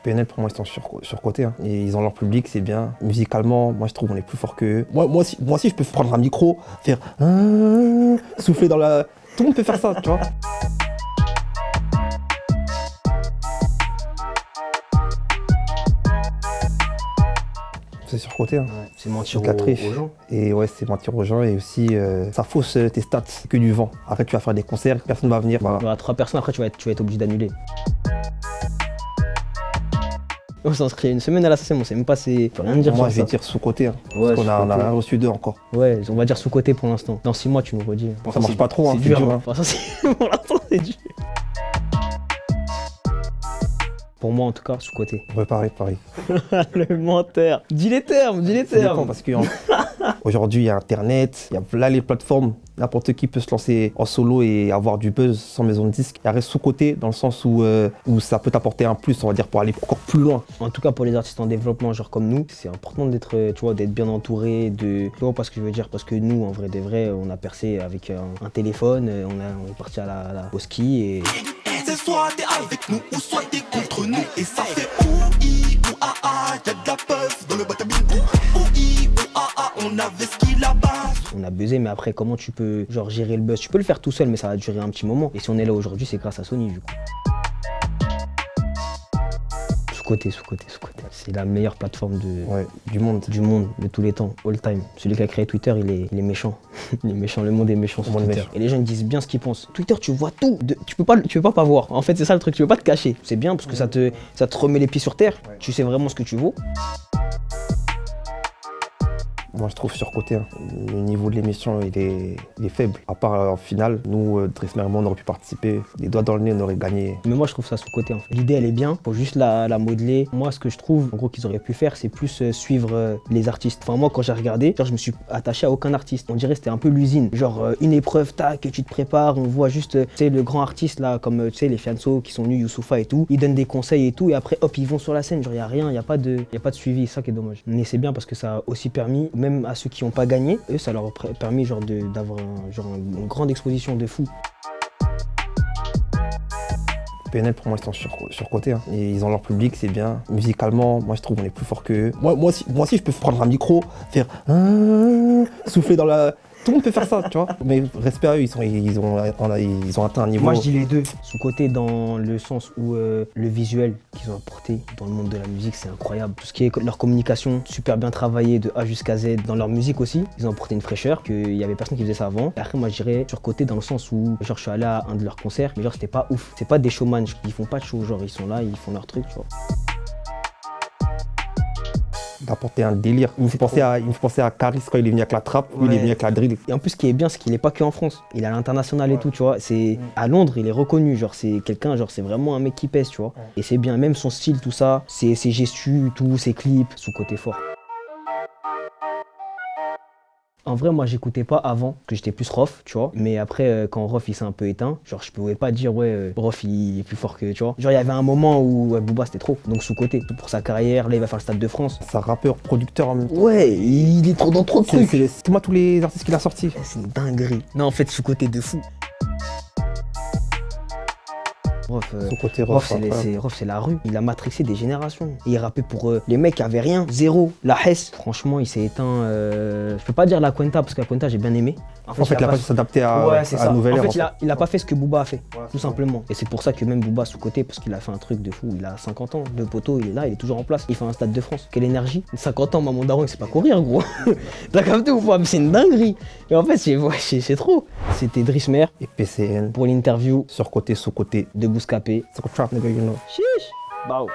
PNL, pour moi, ils sont surcotés. Hein. Et ils ont leur public, c'est bien. Musicalement, moi, je trouve qu'on est plus fort qu'eux. Moi aussi, je peux prendre un micro, faire souffler dans la... Tout le monde peut faire ça, tu vois. C'est surcoté. Hein. Ouais, c'est mentir aux gens. Et ouais, c'est mentir aux gens et aussi ça fausse tes stats. C'est que du vent. Après, tu vas faire des concerts, personne ne va venir. Voilà. Il y aura 3 personnes, après, tu vas être obligé d'annuler. On s'inscrit une semaine à l'assassin, on sait même pas, c'est... Faut rien dire. Moi, je vais dire sous-côté. Hein, ouais, parce qu'on a rien reçu d'eux encore. Ouais, on va dire sous-côté pour l'instant. Dans 6 mois, tu nous redis. Bon, ça marche pas trop, hein, c'est dur. Hein. Pour l'instant, c'est dur. Pour moi, en tout cas, sous-côté. Ouais, pareil. Le menteur. Dis les termes. Ça dépend parce que aujourd'hui, il y a Internet, il y a là les plateformes. N'importe qui peut se lancer en solo et avoir du buzz sans maison de disque. Il reste sous-côté dans le sens où ça peut t'apporter un plus, on va dire, pour aller encore plus loin. En tout cas, pour les artistes en développement, genre comme nous, c'est important d'être, tu vois, d'être bien entouré, tu vois pas ce que je veux dire, parce que nous, en vrai de vrai, on a percé avec un téléphone, on est parti au ski et... C'est soit t'es avec nous ou soit t'es contre nous. Et ça fait OI ou AA, y'a de la puff dans le batabine. OI ou AA, on avait ce qu'il a bas. On a buzzé, mais après, comment tu peux genre gérer le buzz? Tu peux le faire tout seul, mais ça va durer un petit moment. Et si on est là aujourd'hui, c'est grâce à Sony, du coup. Sous-côté. C'est la meilleure plateforme du monde, de tous les temps, all time. Celui qui a créé Twitter, il est méchant. Il est méchant, le monde est méchant sur Twitter. Et les gens ils disent bien ce qu'ils pensent. Twitter, tu vois tout. Tu peux pas voir. En fait, c'est ça le truc, tu peux pas te cacher. C'est bien parce que ça te remet les pieds sur terre. Ouais. Tu sais vraiment ce que tu vaux. Moi, je trouve surcoté. Hein. Le niveau de l'émission, il est faible. À part en finale, nous, Drismer et moi, on aurait pu participer. Les doigts dans le nez, on aurait gagné. Mais moi, je trouve ça sous-côté. En fait. L'idée, elle est bien. Faut juste la modeler. Moi, ce que je trouve, en gros, qu'ils auraient pu faire, c'est plus suivre les artistes. Enfin, moi, quand j'ai regardé, genre, je me suis attaché à aucun artiste. On dirait que c'était un peu l'usine. Genre, une épreuve, tac, tu te prépares. On voit juste, tu sais, le grand artiste, là, comme, tu sais, les Fianso qui sont venus, Youssoupha et tout. Ils donnent des conseils et tout. Et après, hop, ils vont sur la scène. Genre, il n'y a rien, il n'y a pas de suivi. C'est ça qui est dommage. Mais c'est bien parce que ça a aussi permis, même à ceux qui n'ont pas gagné, eux, ça leur a permis genre d'avoir une grande exposition de fou. PNL, pour moi, ils sont surcotés. Hein. Et ils ont leur public, c'est bien. Musicalement, moi, je trouve qu'on est plus fort qu'eux. Moi aussi, je peux prendre un micro, faire souffler dans la... Tout le monde peut faire ça, tu vois. Mais respect à eux, ils ont atteint un niveau... Moi, je dis les deux. Sous-côté dans le sens où le visuel qu'ils ont apporté dans le monde de la musique, c'est incroyable. Tout ce qui est leur communication, super bien travaillé de A jusqu'à Z. Dans leur musique aussi, ils ont apporté une fraîcheur qu'il y avait personne qui faisait ça avant. Et après, moi, je dirais surcoté dans le sens où, genre, je suis allé à un de leurs concerts, mais genre, c'était pas ouf. C'est pas des showman, ils font pas de show, genre, ils sont là, ils font leur truc, tu vois. D'apporter un délire. Il me fait penser à Caris quand il est venu avec la trappe, lui il est venu avec la drill. Et en plus, ce qui est bien, c'est qu'il est pas que en France. Il est à l'international et tout, tu vois. À Londres, il est reconnu. Genre, c'est quelqu'un, genre, c'est vraiment un mec qui pèse, tu vois. Et c'est bien, même son style, tout ça, ses gestus, tout, ses clips, sous-côté fort. En vrai, moi, j'écoutais pas avant, parce que j'étais plus Rof, tu vois. Mais après, quand Rof, il s'est un peu éteint, genre, je pouvais pas dire, ouais, Rof, il est plus fort que, tu vois. Genre, il y avait un moment où Booba, c'était trop. Donc, sous-côté, pour sa carrière, là, il va faire le Stade de France. C'est un rappeur, producteur en même temps. Ouais, il est trop dans trop de trucs. C'est moi tous les artistes qu'il a sortis. C'est une dinguerie. Non, en fait, sous-côté de fou. Rof, c'est la rue. Il a matrixé des générations. Et il rappait pour les mecs qui avaient rien, zéro. La Hess, franchement, il s'est éteint. Je peux pas dire la Cuenta parce que la Cuenta, j'ai bien aimé. En fait, il a pas su s'adapter à la nouvelle ère. En fait, il a pas fait ce que Booba a fait, tout simplement. Et c'est pour ça que même Booba sous-côté, parce qu'il a fait un truc de fou. Il a 50 ans, le poteau, il est là, il est toujours en place. Il fait un Stade de France. Quelle énergie. 50 ans, mon daron, il sait pas courir, gros. T'as capté ou pas? Mais c'est une dinguerie. Et en fait, c'est trop. C'était Drismer et PCN pour l'interview surcoté, sous-côté de Bouscapé. C'est quoi trap, nigga, you know. Chiche. Bah.